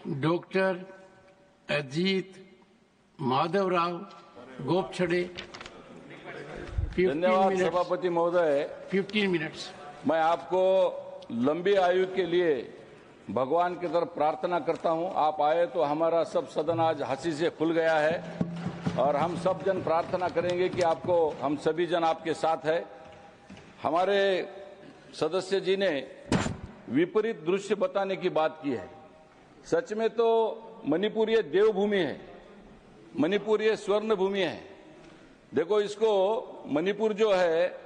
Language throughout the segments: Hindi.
डॉक्टर अजीत माधवराव गोपछड़े। धन्यवाद सभापति महोदय। 15 मिनट्स। मैं आपको लंबी आयु के लिए भगवान की तरफ प्रार्थना करता हूं। आप आए तो हमारा सब सदन आज हंसी से खुल गया है और हम सब जन प्रार्थना करेंगे कि आपको हम सभी जन आपके साथ है। हमारे सदस्य जी ने विपरीत दृश्य बताने की बात की है। सच में तो मणिपुर ये देवभूमि है, मणिपुर ये स्वर्ण भूमि है। देखो, इसको मणिपुर जो है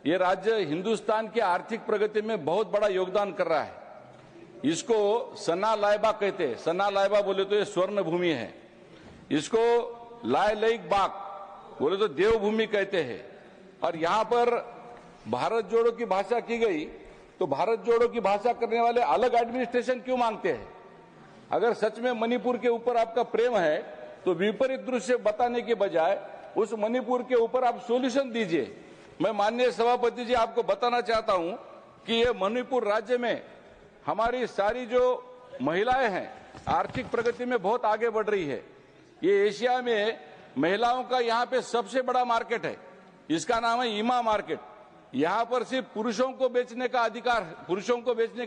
ये राज्य हिंदुस्तान की आर्थिक प्रगति में बहुत बड़ा योगदान कर रहा है। इसको सना लाइबा कहते हैं। सना लाइबा बोले तो ये स्वर्ण भूमि है। इसको लाय लईक बाग बोले तो देवभूमि कहते हैं। और यहाँ पर भारत जोड़ो की भाषा की गई तो भारत जोड़ो की भाषा करने वाले अलग एडमिनिस्ट्रेशन क्यों मांगते हैं? अगर सच में मणिपुर के ऊपर आपका प्रेम है तो विपरीत दृश्य बताने के बजाय उस मणिपुर के ऊपर आप सॉल्यूशन दीजिए। मैं माननीय सभापति जी आपको बताना चाहता हूं कि ये मणिपुर राज्य में हमारी सारी जो महिलाएं हैं आर्थिक प्रगति में बहुत आगे बढ़ रही है। ये एशिया में महिलाओं का यहाँ पे सबसे बड़ा मार्केट है। इसका नाम है ईमा मार्केट। यहाँ पर सिर्फ पुरुषों को बेचने का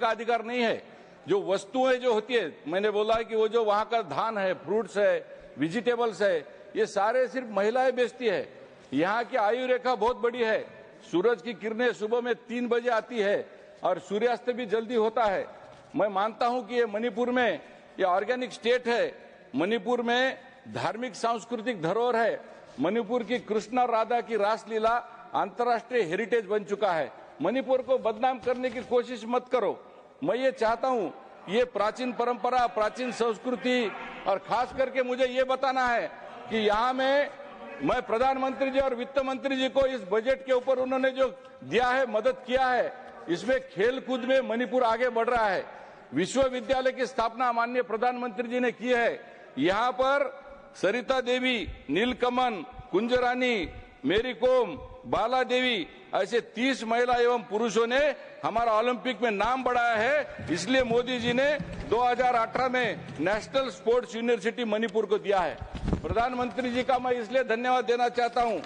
अधिकार नहीं है। जो वस्तुएं जो होती है, मैंने बोला है कि वो जो वहाँ का धान है, फ्रूट्स है, वेजिटेबल्स है, ये सारे सिर्फ महिलाएं बेचती है। यहाँ की आयु रेखा बहुत बड़ी है। सूरज की किरणें सुबह में 3 बजे आती है और सूर्यास्त भी जल्दी होता है। मैं मानता हूं कि ये मणिपुर में ये ऑर्गेनिक स्टेट है। मणिपुर में धार्मिक सांस्कृतिक धरोहर है। मणिपुर की कृष्ण और राधा की रासलीला अंतर्राष्ट्रीय हेरिटेज बन चुका है। मणिपुर को बदनाम करने की कोशिश मत करो। मैं ये चाहता हूं, ये प्राचीन परंपरा, प्राचीन संस्कृति, और खास करके मुझे ये बताना है कि यहाँ मैं प्रधानमंत्री जी और वित्त मंत्री जी को इस बजट के ऊपर उन्होंने जो दिया है, मदद किया है, इसमें खेल कूद में मणिपुर आगे बढ़ रहा है। विश्वविद्यालय की स्थापना माननीय प्रधानमंत्री जी ने की है। यहाँ पर सरिता देवी, नीलकमल, कुंजरानी, मेरी कोम, बाला देवी, ऐसे 30 महिला एवं पुरुषों ने हमारा ओलंपिक में नाम बढ़ाया है। इसलिए मोदी जी ने 2018 में नेशनल स्पोर्ट्स यूनिवर्सिटी मणिपुर को दिया है। प्रधानमंत्री जी का मैं इसलिए धन्यवाद देना चाहता हूं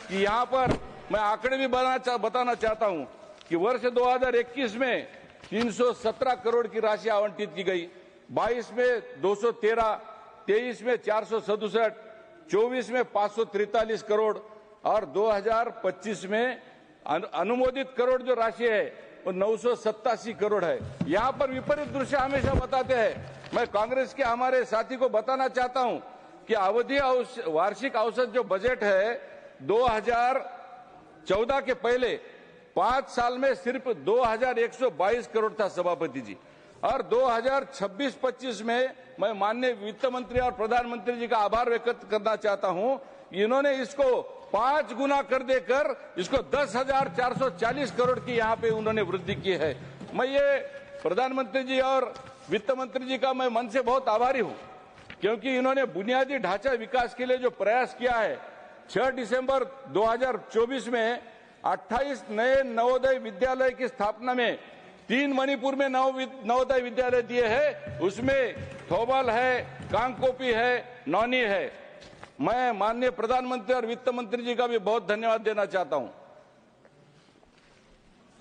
कि यहाँ पर मैं आंकड़े भी बताना चाहता हूं कि वर्ष 2021 में 317 करोड़ की राशि आवंटित की गई, 22 में 213, 23 में 467, 24 में 543 करोड़ और 2025 में अनुमोदित करोड़ जो राशि है वो 987 करोड़ है। यहाँ पर विपरीत दृश्य हमेशा बताते हैं। मैं कांग्रेस के हमारे साथी को बताना चाहता हूँ कि अवधि वार्षिक औसत जो बजट है 2014 के पहले 5 साल में सिर्फ 2122 करोड़ था सभापति जी, और 2026-25 में मैं माननीय वित्त मंत्री और प्रधानमंत्री जी का आभार व्यक्त करना चाहता हूं। इन्होंने इसको 5 गुना कर देकर इसको 10,440 करोड़ की यहाँ पे उन्होंने वृद्धि की है। मैं ये प्रधानमंत्री जी और वित्त मंत्री जी का मैं मन से बहुत आभारी हूँ, क्योंकि इन्होंने बुनियादी ढांचा विकास के लिए जो प्रयास किया है। 6 दिसंबर 2024 में 28 नए नवोदय विद्यालय की स्थापना में 3 मणिपुर में नवोदय विद्यालय दिए हैं। उसमें थोबल है, कांगकोपी है, नौनी है। मैं माननीय प्रधानमंत्री और वित्त मंत्री जी का भी बहुत धन्यवाद देना चाहता हूं।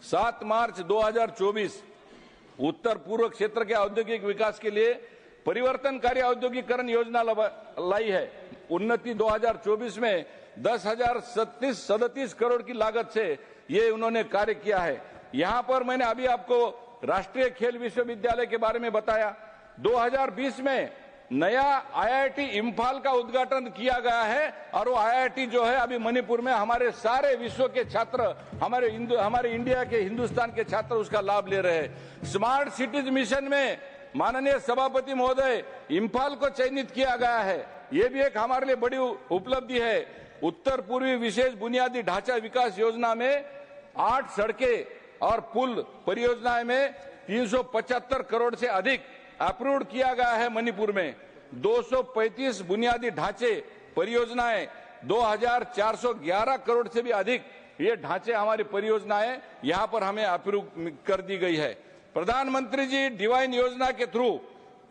7 मार्च 2024 उत्तर पूर्व क्षेत्र के औद्योगिक विकास के लिए परिवर्तनकारी औद्योगिकरण योजना लाई है। उन्नति 2024 में 10,037 करोड़ की लागत से ये उन्होंने कार्य किया है। यहाँ पर मैंने अभी आपको राष्ट्रीय खेल विश्वविद्यालय के बारे में बताया। 2020 में नया IIT इम्फाल का उद्घाटन किया गया है और वो IIT जो है अभी मणिपुर में हमारे सारे विश्व के छात्र, हमारे इंडिया के, हिंदुस्तान के छात्र उसका लाभ ले रहे हैं। स्मार्ट सिटीज मिशन में माननीय सभापति महोदय इम्फाल को चयनित किया गया है। ये भी एक हमारे लिए बड़ी उपलब्धि है। उत्तर पूर्वी विशेष बुनियादी ढांचा विकास योजना में 8 सड़कें और पुल परियोजनाएं में 375 करोड़ से अधिक अप्रूव्ड किया गया है। मणिपुर में 235 बुनियादी ढांचे परियोजनाएं 2,411 करोड़ से भी अधिक ये ढांचे हमारी परियोजनाएं यहाँ पर हमें अप्रूव कर दी गई है। प्रधानमंत्री जी डिवाइन योजना के थ्रू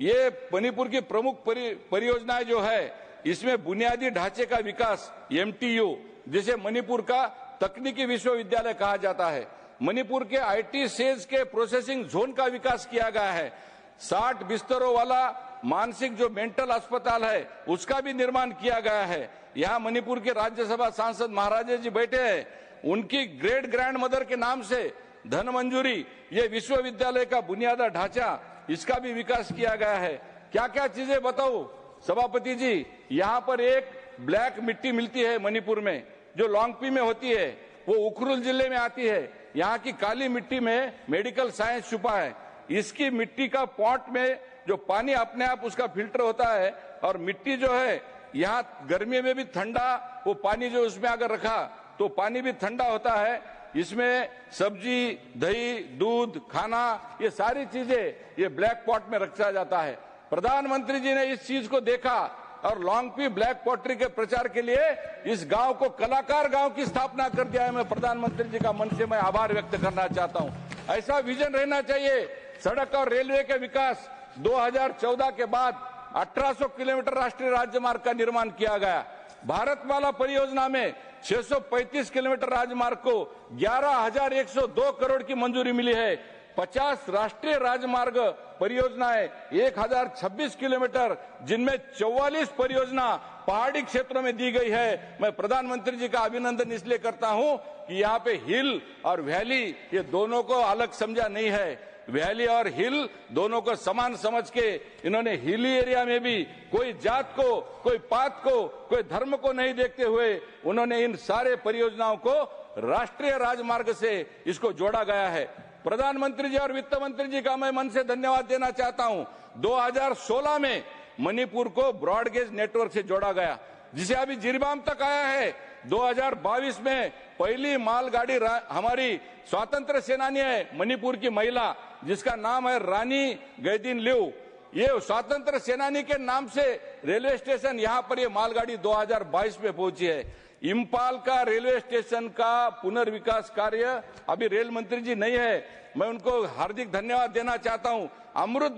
ये मणिपुर की प्रमुख परियोजनाएं जो है, इसमें बुनियादी ढांचे का विकास MTU, जिसे मणिपुर का तकनीकी विश्वविद्यालय कहा जाता है। मणिपुर के IT सेल्स के प्रोसेसिंग जोन का विकास किया गया है। 60 बिस्तरों वाला मानसिक जो मेंटल अस्पताल है, उसका भी निर्माण किया गया है। यहाँ मणिपुर के राज्यसभा सांसद महाराजे जी बैठे हैं, उनकी ग्रेट ग्रैंड मदर के नाम से धन मंजूरी, ये विश्वविद्यालय का बुनियादी ढांचा, इसका भी विकास किया गया है। क्या क्या चीजें बताओ सभापति जी, यहाँ पर एक ब्लैक मिट्टी मिलती है मणिपुर में, जो लोंगपी में होती है, वो उखरुल जिले में आती है। यहाँ की काली मिट्टी में मेडिकल साइंस छुपा है। इसकी मिट्टी का पॉट में जो पानी अपने आप उसका फिल्टर होता है, और मिट्टी जो है यहाँ गर्मी में भी ठंडा, वो पानी जो उसमें अगर रखा तो पानी भी ठंडा होता है। इसमें सब्जी, दही, दूध, खाना, ये सारी चीजें ये ब्लैक पॉट में रखा जाता है। प्रधानमंत्री जी ने इस चीज को देखा और लोंगपी ब्लैक पॉटरी के प्रचार के लिए इस गांव को कलाकार गांव की स्थापना कर दिया है। मैं प्रधानमंत्री जी का मन से मैं आभार व्यक्त करना चाहता हूं। ऐसा विजन रहना चाहिए। सड़क और रेलवे के विकास 2014 के बाद 1800 किलोमीटर राष्ट्रीय राजमार्ग का निर्माण किया गया। भारतमाला परियोजना में 635 किलोमीटर राजमार्ग को 11,102 करोड़ की मंजूरी मिली है। 50 राष्ट्रीय राजमार्ग परियोजनाएं 1026 किलोमीटर, जिनमें 44 परियोजना पहाड़ी क्षेत्रों में दी गई है। मैं प्रधानमंत्री जी का अभिनंदन इसलिए करता हूं कि यहाँ पे हिल और वैली, ये दोनों को अलग समझा नहीं है। वैली और हिल दोनों को समान समझ के इन्होंने हिली एरिया में भी कोई जात को, कोई पात को, कोई धर्म को नहीं देखते हुए उन्होंने इन सारे परियोजनाओं को राष्ट्रीय राजमार्ग से इसको जोड़ा गया है। प्रधानमंत्री जी और वित्त मंत्री जी का मैं मन से धन्यवाद देना चाहता हूं। 2016 में मणिपुर को ब्रॉडगेज नेटवर्क से जोड़ा गया, जिसे अभी जिरीबाम तक आया है। 2022 में पहली मालगाड़ी हमारी स्वातंत्र सेनानी है, मणिपुर की महिला, जिसका नाम है रानी गैदीन लिउ। ये स्वतंत्र सेनानी के नाम से रेलवे स्टेशन यहाँ पर ये मालगाड़ी 2022 में पहुंची है। इम्फाल का रेलवे स्टेशन का पुनर्विकास कार्य, अभी रेल मंत्री जी नहीं है, मैं उनको हार्दिक धन्यवाद देना चाहता हूं। अमृत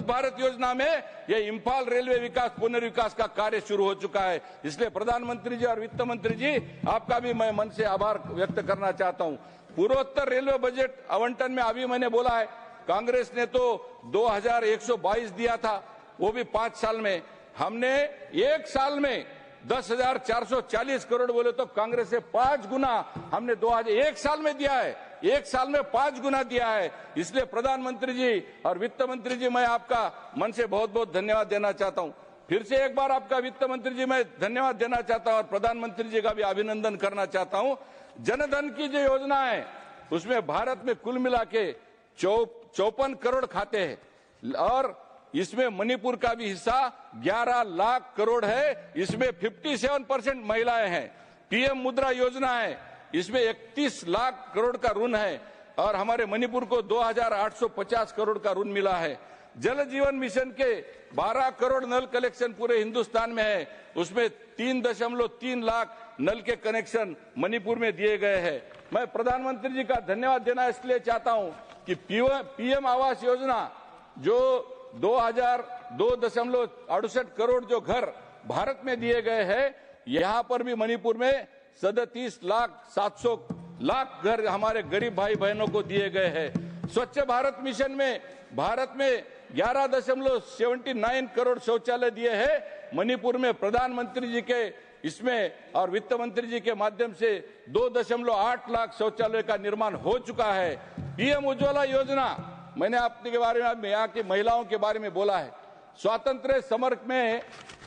भारत योजना में ये इम्फाल रेलवे विकास पुनर्विकास का कार्य शुरू हो चुका है। इसलिए प्रधानमंत्री जी और वित्त मंत्री जी, आपका भी मैं मन से आभार व्यक्त करना चाहता हूं। पूर्वोत्तर रेलवे बजट आवंटन में अभी मैंने बोला है, कांग्रेस ने तो 2122 दिया था, वो भी 5 साल में। हमने एक साल में 10,440 करोड़ बोले तो कांग्रेस से 5 गुना हमने 2001 साल में दिया है। एक साल में 5 गुना दिया है। इसलिए प्रधानमंत्री जी और वित्त मंत्री जी, मैं आपका मन से बहुत बहुत धन्यवाद देना चाहता हूं। फिर से एक बार आपका वित्त मंत्री जी मैं धन्यवाद देना चाहता हूं और प्रधानमंत्री जी का भी अभिनंदन करना चाहता हूं। जनधन की जो योजना है, उसमें भारत में कुल मिला के 54 करोड़ खाते हैं और इसमें मणिपुर का भी हिस्सा 11 लाख करोड़ है। इसमें 57% महिलाएं हैं। PM मुद्रा योजना है, इसमें 31 लाख करोड़ का ऋण है और हमारे मणिपुर को 2,850 करोड़ का ऋण मिला है। जल जीवन मिशन के 12 करोड़ नल कलेक्शन पूरे हिंदुस्तान में है, उसमें 3.3 लाख नल के कनेक्शन मणिपुर में दिए गए हैं। मैं प्रधानमंत्री जी का धन्यवाद देना इसलिए चाहता हूं कि PM आवास योजना जो 2,68 करोड़ जो घर भारत में दिए गए हैं, यहाँ पर भी मणिपुर में 37,700,000 घर हमारे गरीब भाई बहनों को दिए गए हैं। स्वच्छ भारत मिशन में भारत में 11.79 करोड़ शौचालय दिए हैं। मणिपुर में प्रधानमंत्री जी के इसमें और वित्त मंत्री जी के माध्यम से 2.8 लाख शौचालय का निर्माण हो चुका है। PM उज्ज्वला योजना, मैंने आपके बारे में, यहाँ की महिलाओं के बारे में बोला है। स्वातंत्र्य समर में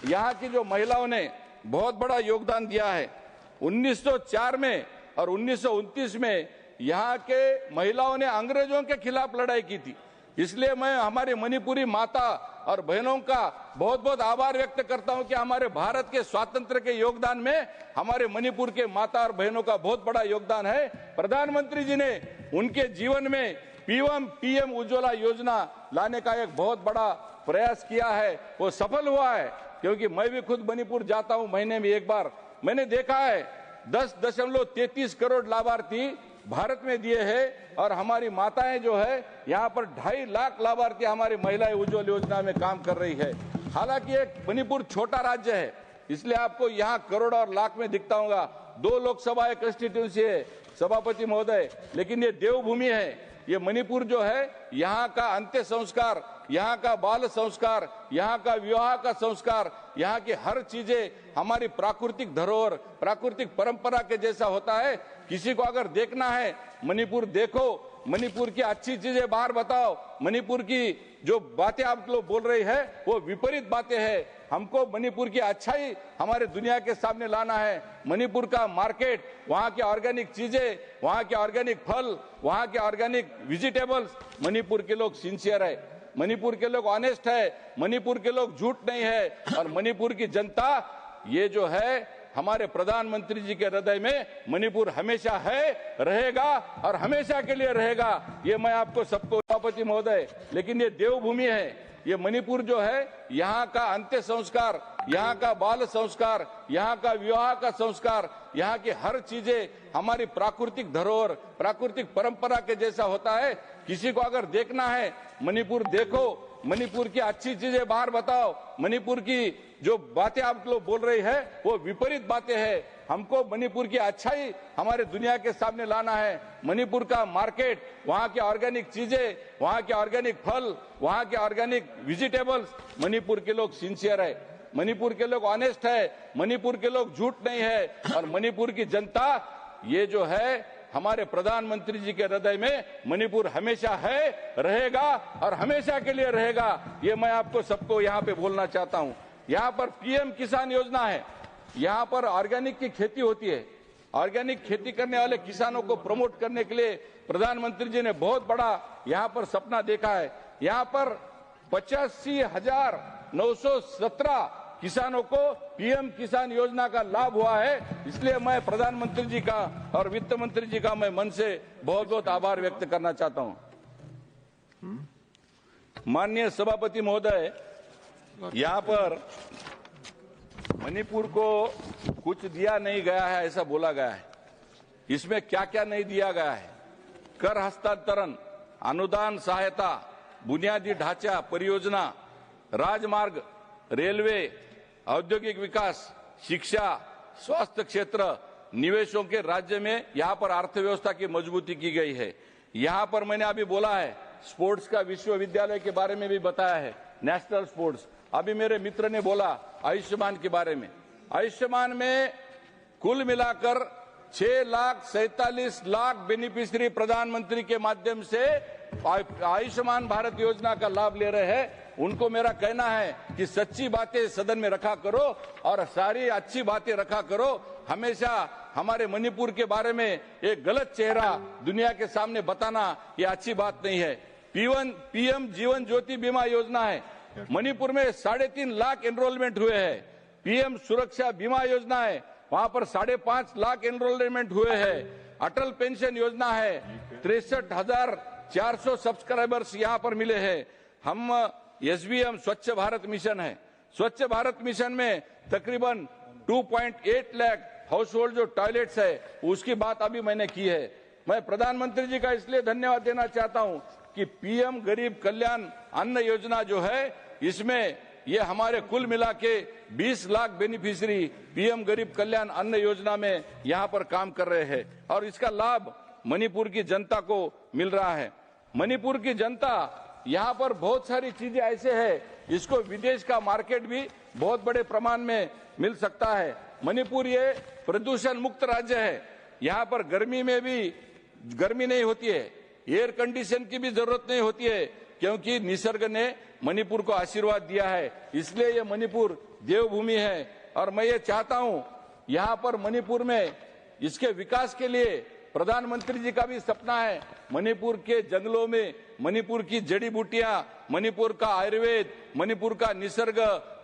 यहाँ की जो महिलाओं ने बहुत बड़ा योगदान दिया है। 1904 में और 1929 में यहाँ के महिलाओं ने अंग्रेजों के खिलाफ लड़ाई की थी। इसलिए मैं हमारी मणिपुरी माता और बहनों का बहुत बहुत आभार व्यक्त करता हूं कि हमारे भारत के स्वातंत्र्य के योगदान में हमारे मणिपुर के माता और बहनों का बहुत बड़ा योगदान है। प्रधानमंत्री जी ने उनके जीवन में PM उज्ज्वला योजना लाने का एक बहुत बड़ा प्रयास किया है, वो सफल हुआ है। क्योंकि मैं भी खुद मणिपुर जाता हूं महीने में एक बार, मैंने देखा है 10.33 करोड़ लाभार्थी भारत में दिए हैं और हमारी माताएं जो है यहाँ पर 2.5 लाख लाभार्थी हमारी महिलाएं उज्ज्वल योजना में काम कर रही है। हालांकि एक मणिपुर छोटा राज्य है, इसलिए आपको यहाँ करोड़ और लाख में दिखता होगा। 2 लोकसभा कंस्टिट्यूंसी है सभापति महोदय, लेकिन ये देवभूमि है। ये मणिपुर जो है यहाँ का अंत्य संस्कार, यहाँ का बाल संस्कार, यहाँ का विवाह का संस्कार, यहाँ की हर चीजें हमारी प्राकृतिक धरोहर, प्राकृतिक परंपरा के जैसा होता है। किसी को अगर देखना है मणिपुर देखो, मणिपुर की अच्छी चीजें बाहर बताओ। मणिपुर की जो बातें आप लोग बोल रहे हैं वो विपरीत बातें हैं। हमको मणिपुर की अच्छाई हमारे दुनिया के सामने लाना है। मणिपुर का मार्केट, वहाँ के ऑर्गेनिक चीजें, वहाँ के ऑर्गेनिक फल, वहाँ के ऑर्गेनिक वेजिटेबल्स, मणिपुर के लोग सिंसियर है, मणिपुर के लोग ऑनेस्ट है, मणिपुर के लोग झूठ नहीं है। और मणिपुर की जनता ये जो है हमारे प्रधानमंत्री जी के हृदय में मणिपुर हमेशा है, रहेगा और हमेशा के लिए रहेगा। ये मैं आपको सबको सभापति महोदय, लेकिन ये देवभूमि है। ये मणिपुर जो है यहाँ का अंत्य संस्कार, यहाँ का बाल संस्कार, यहाँ का विवाह का संस्कार, यहाँ की हर चीजें हमारी प्राकृतिक धरोहर, प्राकृतिक परंपरा के जैसा होता है। किसी को अगर देखना है मणिपुर देखो, मणिपुर की अच्छी चीजें बाहर बताओ। मणिपुर की जो बातें आप लोग बोल रहे हैं वो विपरीत बातें हैं। हमको मणिपुर की अच्छाई हमारे दुनिया के सामने लाना है। मणिपुर का मार्केट, वहाँ के ऑर्गेनिक चीजें, वहाँ के ऑर्गेनिक फल, वहाँ के ऑर्गेनिक वेजिटेबल्स, मणिपुर के लोग सिंसियर है, मणिपुर के लोग ऑनेस्ट है, मणिपुर के लोग झूठ नहीं है। और मणिपुर की जनता ये जो है हमारे प्रधानमंत्री जी के हृदय में मणिपुर हमेशा है, रहेगा और हमेशा के लिए रहेगा। ये मैं आपको सबको यहाँ पे बोलना चाहता हूँ। यहाँ पर पीएम किसान योजना है, यहाँ पर ऑर्गेनिक की खेती होती है। ऑर्गेनिक खेती करने वाले किसानों को प्रमोट करने के लिए प्रधानमंत्री जी ने बहुत बड़ा यहाँ पर सपना देखा है। यहाँ पर 85,917 किसानों को पीएम किसान योजना का लाभ हुआ है। इसलिए मैं प्रधानमंत्री जी का और वित्त मंत्री जी का मैं मन से बहुत बहुत आभार व्यक्त करना चाहता हूं। माननीय सभापति महोदय, यहाँ पर मणिपुर को कुछ दिया नहीं गया है ऐसा बोला गया है। इसमें क्या क्या नहीं दिया गया है? कर हस्तांतरण, अनुदान सहायता, बुनियादी ढांचा परियोजना, राजमार्ग, रेलवे, औद्योगिक विकास, शिक्षा, स्वास्थ्य क्षेत्र, निवेशों के राज्य में यहाँ पर अर्थव्यवस्था की मजबूती की गई है। यहाँ पर मैंने अभी बोला है स्पोर्ट्स का विश्वविद्यालय के बारे में भी बताया है, नेशनल स्पोर्ट्स। अभी मेरे मित्र ने बोला आयुष्मान के बारे में। आयुष्मान में कुल मिलाकर 6,47,00,000 बेनिफिशियरी प्रधानमंत्री के माध्यम से आयुष्मान भारत योजना का लाभ ले रहे हैं। उनको मेरा कहना है कि सच्ची बातें सदन में रखा करो और सारी अच्छी बातें रखा करो। हमेशा हमारे मणिपुर के बारे में एक गलत चेहरा दुनिया के सामने बताना ये अच्छी बात नहीं है। पीएम जीवन ज्योति बीमा योजना है, मणिपुर में 3.5 लाख एनरोलमेंट हुए हैं। पीएम सुरक्षा बीमा योजना है, वहां पर 5.5 लाख एनरोलमेंट हुए हैं। अटल पेंशन योजना है, 63,400 सब्सक्राइबर्स यहाँ पर मिले हैं। हम SBM स्वच्छ भारत मिशन है, स्वच्छ भारत मिशन में तकरीबन 2.8 लाख हाउस होल्ड जो टॉयलेट्स है उसकी बात अभी मैंने की है। मैं प्रधानमंत्री जी का इसलिए धन्यवाद देना चाहता हूं कि पीएम गरीब कल्याण अन्न योजना जो है इसमें ये हमारे कुल मिला के 20 लाख बेनिफिशियरी पीएम गरीब कल्याण अन्न योजना में यहाँ पर काम कर रहे हैं और इसका लाभ मणिपुर की जनता को मिल रहा है। मणिपुर की जनता यहाँ पर बहुत सारी चीजें ऐसे है, इसको विदेश का मार्केट भी बहुत बड़े प्रमाण में मिल सकता है। मणिपुर ये प्रदूषण मुक्त राज्य है, यहाँ पर गर्मी में भी गर्मी नहीं होती है, एयर कंडीशन की भी जरूरत नहीं होती है, क्योंकि निसर्ग ने मणिपुर को आशीर्वाद दिया है। इसलिए ये मणिपुर देवभूमि है और मैं ये चाहता हूँ यहाँ पर मणिपुर में इसके विकास के लिए प्रधानमंत्री जी का भी सपना है। मणिपुर के जंगलों में मणिपुर की जड़ी बूटियां, मणिपुर का आयुर्वेद, मणिपुर का निसर्ग,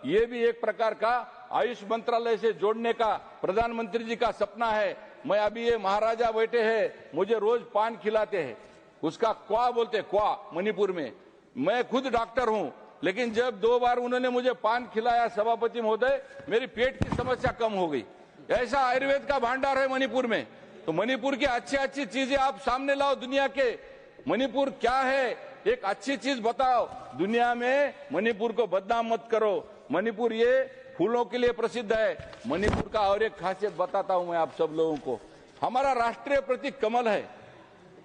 ये भी एक प्रकार का आयुष मंत्रालय से जोड़ने का प्रधानमंत्री जी का सपना है। मैं अभी ये महाराजा बैठे हैं, मुझे रोज पान खिलाते हैं, उसका क्वा बोलते हैं, क्वा मणिपुर में। मैं खुद डॉक्टर हूं, लेकिन जब 2 बार उन्होंने मुझे पान खिलाया सभापति महोदय, मेरी पेट की समस्या कम हो गई। ऐसा आयुर्वेद का भंडार है मणिपुर में। तो मणिपुर की अच्छी अच्छी चीजें आप सामने लाओ दुनिया के। मणिपुर क्या है, एक अच्छी चीज बताओ दुनिया में। मणिपुर को बदनाम मत करो। मणिपुर ये फूलों के लिए प्रसिद्ध है। मणिपुर का और एक खासियत बताता हूं मैं आप सब लोगों को। हमारा राष्ट्रीय प्रतीक कमल है।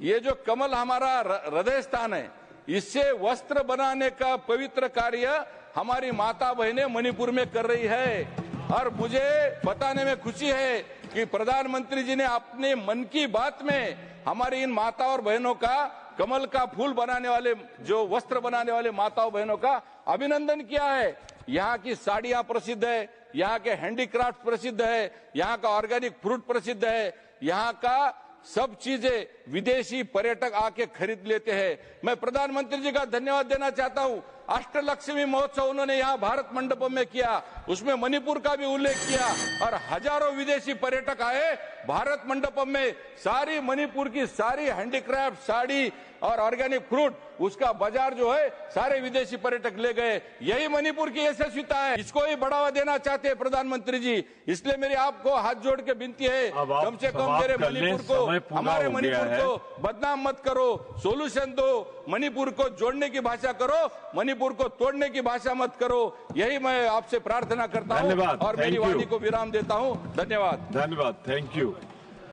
ये जो कमल हमारा हृदय स्थान है, इससे वस्त्र बनाने का पवित्र कार्य हमारी माता बहनें मणिपुर में कर रही है। और मुझे बताने में खुशी है कि प्रधानमंत्री जी ने अपने मन की बात में हमारी इन माता और बहनों का कमल का फूल बनाने वाले, जो वस्त्र बनाने वाले माताओं बहनों का अभिनंदन किया है। यहाँ की साड़ियां प्रसिद्ध है, यहाँ के हैंडीक्राफ्ट प्रसिद्ध है, यहाँ का ऑर्गेनिक फ्रूट प्रसिद्ध है, यहाँ का सब चीजें विदेशी पर्यटक आके खरीद लेते हैं। मैं प्रधानमंत्री जी का धन्यवाद देना चाहता हूँ। अष्टलक्ष्मी महोत्सव उन्होंने यहाँ भारत मंडपम में किया, उसमें मणिपुर का भी उल्लेख किया और हजारों विदेशी पर्यटक आए भारत मंडपम में। सारी मणिपुर की सारी हैंडीक्राफ्ट, साड़ी और ऑर्गेनिक फ्रूट, उसका बाजार जो है सारे विदेशी पर्यटक ले गए। यही मणिपुर की यशस्विता है। इसको ही बढ़ावा देना चाहते हैं प्रधानमंत्री जी। इसलिए मेरी आपको हाथ जोड़ के विनती है, कम से कम मेरे मणिपुर को, हमारे मणिपुर को बदनाम मत करो, सोल्यूशन दो। मणिपुर को जोड़ने की भाषा करो, मणिपुर को तोड़ने की भाषा मत करो। यही मैं आपसे प्रार्थना करता हूँ और मेरी वाणी को विराम देता हूँ। धन्यवाद। धन्यवाद। Thank you.